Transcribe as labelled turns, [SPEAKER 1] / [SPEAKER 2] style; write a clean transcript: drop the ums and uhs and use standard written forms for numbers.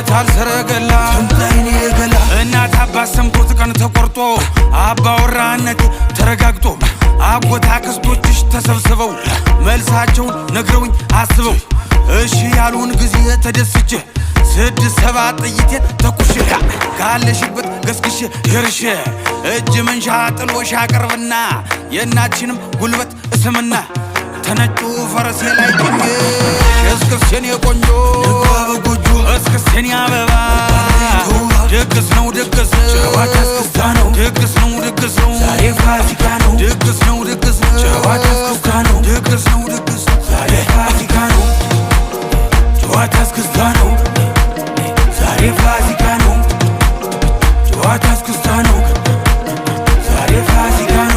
[SPEAKER 1] ይዞታል ሰረገላ
[SPEAKER 2] ትምጣይኔ ገላ
[SPEAKER 1] እናት አባት ሰምቶት ቀን ተቆርጦ አባወራነት ተረጋግጦ አጎት አክስቶችሽ ተሰብስበው መልሳቸውን ነግረውኝ አስበው እሺ ያሉን ጊዜ ተደስቼ 6-7 ጥይቴን ተኩሼ ካለሽበት ገስግሼ ደርሼ እጅ መንሻ ጥሎሽ አቅርብና የእናትሽንም ጉልበት እስምና ተነጩ ፈረሴ ላይ ጭኜ እስክስቴን የቆንጆ
[SPEAKER 2] በጎጆ
[SPEAKER 1] እስክስቴን አበባ ድግስ ነው ድግስ
[SPEAKER 2] ጨዋታ እስክስታ ነው
[SPEAKER 1] ድግስ ነው ድግስ ነው
[SPEAKER 2] ዛሬ ፋሲካ ነው
[SPEAKER 1] ድግስ ነው ድግስ ነው
[SPEAKER 2] ጨዋታ እስክስታ ነው
[SPEAKER 1] ድግስ ነው ድግስ
[SPEAKER 2] ዛሬ ፋሲካ ነው ጨዋታ እስክስታ ነው ዛሬ ፋሲካ ነው ጨዋታ እስክስታ ነው ዛሬ ፋሲካ ነው